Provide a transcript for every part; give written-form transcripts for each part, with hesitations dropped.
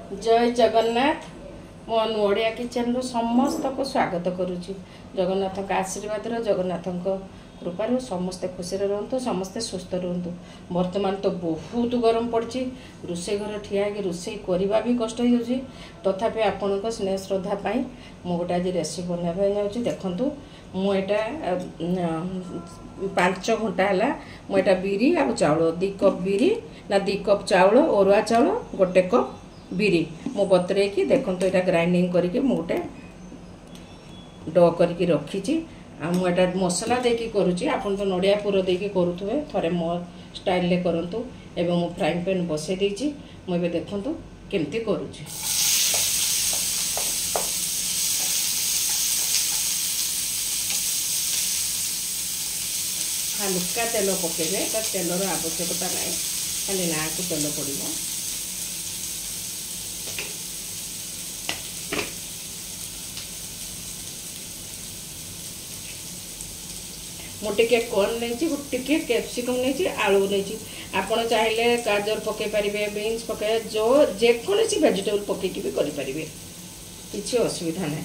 जय जगन्नाथ मो ओडिया किचन समस्त को स्वागत करुच्ची। जगन्नाथ का आशीर्वाद जगन्नाथ कृपार समस्ते खुशी रुहतु, समस्ते सुस्थ रुहतु। वर्तमान तो बहुत गरम पड़ी, रोषे घर ठिया रोषे करवा भी कष्ट हो, तथापि आपण स्नेह श्रद्धा पाई मु गोटे आज रेसिपी बनवाई जाऊँगी। देखूँ मुझा 5 घंटा है मुझा बिरी आ चाउल 2 कप बिरी ना 2 कप चाउल अरुआ चाउल 1 कप बिरी मु बतरे कि देखो तो यहाँ ग्राइंडिंग करके गोटे डो करके रखी। मुझा मसला देकी करुच्ची, आपन तो नड़िया पुर देकी करुवे थे मो स्टाइल रे करंतु। एवं मु फ्राइंग पैन बसई देछि, मुझे देखो केमती करुच्ची। हल्का तेल पकेबे, तेलर आवश्यकता ना, खाली ना को तेल पड़ो। मुझे कॉर्न नहीं कैप्सिकम नहीं आलू नहीं। आपड़ चाहिए गाजर पकई पारे, बीन्स पकड़े, जो जेकोसी वेजिटेबल पकईकी भी करें, किसी असुविधा ना।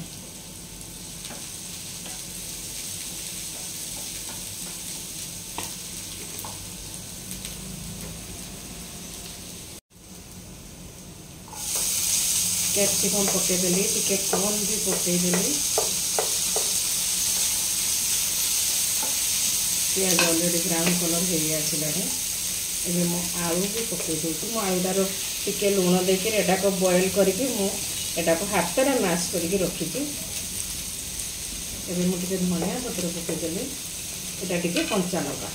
कैप्सिकम पकईदेली, टिके कॉर्न भी पकईदेली। प्याज अलरेडी ब्राउन कलर हो आसला। एवं मो आलू भी पकई दूसरी, मो आलूटार टिके लुण देकर एटा को बॉयल करके मुझा हाथ में मैश करके रखी। एवं मुझे धनिया पत्र पकईदेली, यहाँ टिके कंचा लगा।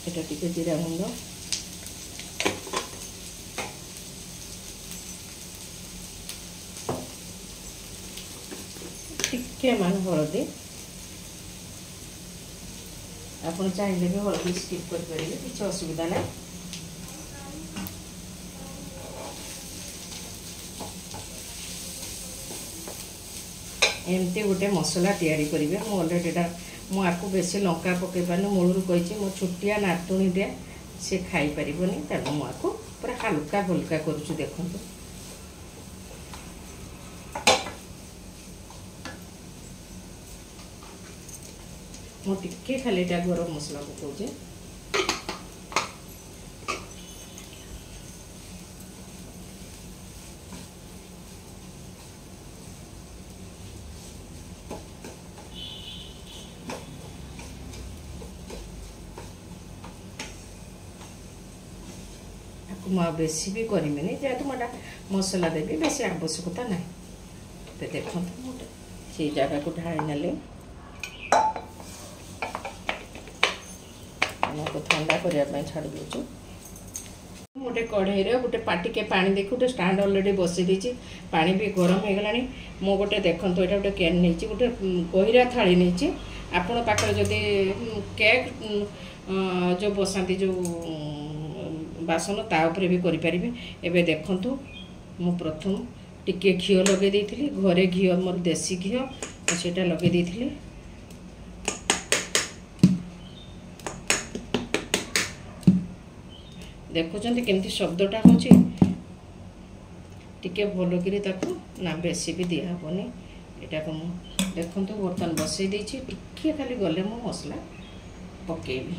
यहाँ टिके जीरा गुंड, टिके मान हलदी। आप चाहिए भी हलदी स्किप करेंगे, किसी असुविधा ना। एमती गोटे मसला तैयारी करेंगे। मुझे मुझे बेसी लंका पकई पारे, मूलर कही मो छुटिया नातुणी दे सी खाई पारनी, तेणु मुझे पूरा हल्का फुल्का करुच्ची। देखो मुझे खाली गरम मसला पकाऊे। बेसी भी करें जेहेतु मुझे मसला देवी बेसी आवश्यकता ना। तो देखो से जगह को ढाई ने ठंडा करने छाड़ दूँ। गोटे कढ़ई गोटे पाटिके पानी देखिए, गोटे स्टांड अलरेडी बसई देती, पानी भी गरम हो गला। मो गोटे देखो यहाँ गोटे कैन नहीं, गोटे गहिरा थाली नहीं। आपण पाखे जदि केक जो बसाती जो बासन ता उपरे भी करें। एवं देखु मु प्रथम टिके घी लगे देती, घरे घी मोर देसी घी से लगे देती। देखुं केमती शब्दटा हूँ टिके भलकरी ना बेसी भी दिहबनी। यहाँ को देखु बर्तन बसई देती, टिके खाली गले मो मसला पकेबी।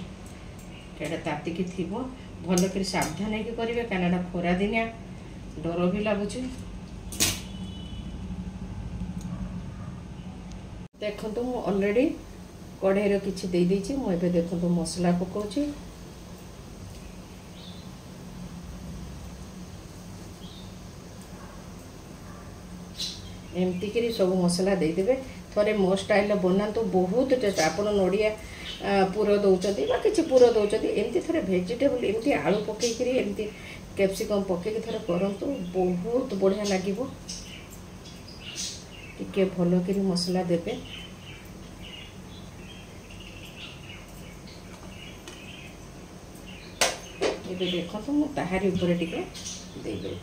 यहाँ तातिकी थी भलक सावधान होकर करेंगे, कहीं खरा दिनिया डर भी लगुच। देखो मु अलरेडी कढ़ई किसी दे देती, मुझे देखो मसला पकाऊँ। एमती करी सब मसला देदेवे, थे मो स्टाइल बनातु, बहुत टेस्ट। आप नड़िया पुर दौरान कि पुर दौरान एमती थे भेजिटेबल एमती आलू पकईकरी एमती कैप्सिकम पकईकी थे करंतु, बहुत बढ़िया लगे। टिके भलकरी मसला देवे। ये देखो मुझे ताहारी ऊपर टिके दे दूँ।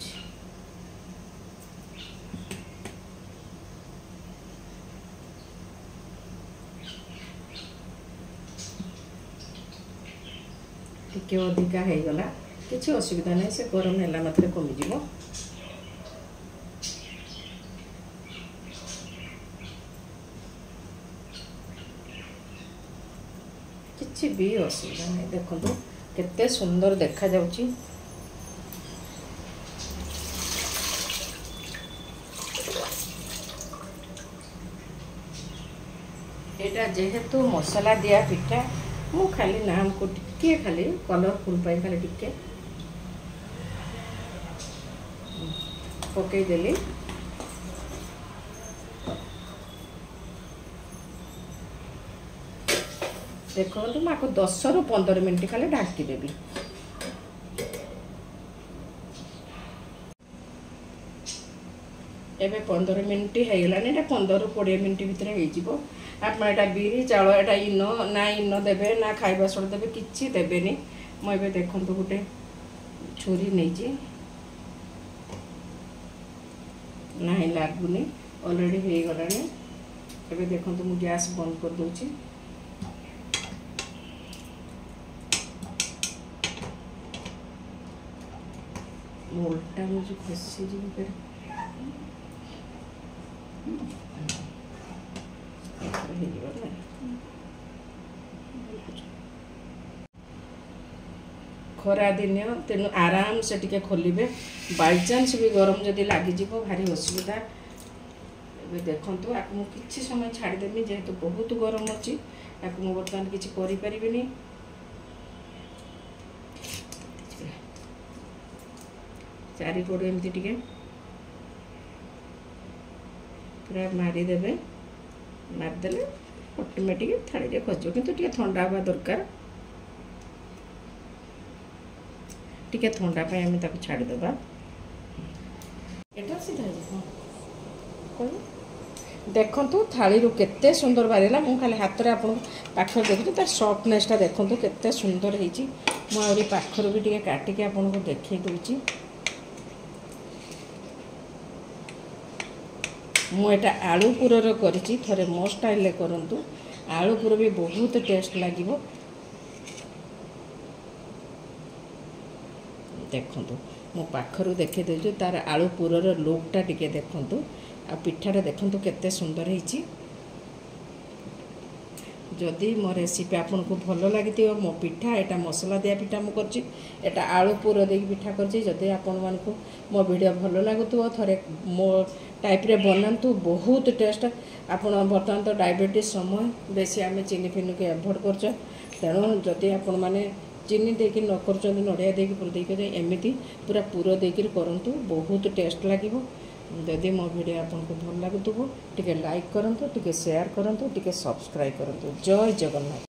टिके अधिका हो गला किसी असुविधा नहीं से गरम है मात्र कमिज किसी भी असुविधा नहीं देखो केते सुंदर देखा जाउची एटा जेहेतु मसला दिया पिठा मु खाली नाम को टिके खाली कलरफुल पाई खाली टिके पकई देली देखो तो मैं 10 ରୁ 15 मिनट खाली ढाकी देवी एबे 15 मिनट हो गलानी 15 ରୁ 20 मिनट भितर हो आप बिरी चाउल एटा इनो ना इनो देबे ना खाइबा सोड देबे किछि देबेनी मैं एबे देखंतु गुटे छुरी नहीं ना लागुनी ऑलरेडी हो गलानी एबे देखंतु मु गैस बंद कर दोची उल्टा मुझे खुशी जी फिर खरा दिन तेणु आराम से टिके खोलिबे बाय चांस भी गरम जदि लागी जीवो भारी असुविधा देखंतु आपको किछि समय छाड़ी देमी जेहेतु बहुत गरम अछि आपको बर्तमान किछि करि परिबिनी चारिपट एमती टिके पूरा मारिदेवे मारिदेले ऑटोमेटिक थाली खसो किंतु टिके ठंडा हवा दरकार टिके ठंडा पे आम ताको छाड़ी देबा एटा सीधा कोन देखंतु थाली रो केते सुंदर बारिला मु खाली हाथ रे आपन पाखर देखि तार सॉफ्टनेस टा देखंतु केते सुंदर हेची मु आउरी पाखर भी टिके काटी के आपन को देखै दोची मुझे आलू पुरर करी थरे मो स्टाइल करंतु आलू पुर भी बहुत टेस्ट लगे देखु मो पाखर देखे दे तार आलू पुरर लुकटा टिके देखु आ पिठाटा देखु केते सुंदर है जदि मो रेसिपी आपन को भल लगी मो पिठा एटा मसला दिया पिठा मु करछि एटा आलू पुर दे पिठा करछि जदि आपन मान को मो वीडियो भल लागुतो थरे मो टाइप रे बनातु बहुत टेस्ट आपन बर्तमान तो डायबिटीज समय बेसी आम चीनी फिनी के एभोड कर तेणु जदि आपण मैंने चीनी देकी न कर नड़िया देकी पूरा देकी एमती पूरा पूरा देकी करंतु बहुत टेस्ट लगे जदि मो वीडियो आपन को भल लागुतो टिके लाइक करंतु टिके शेयर करंतु टिके सब्सक्राइब करंतु जय जगन्नाथ।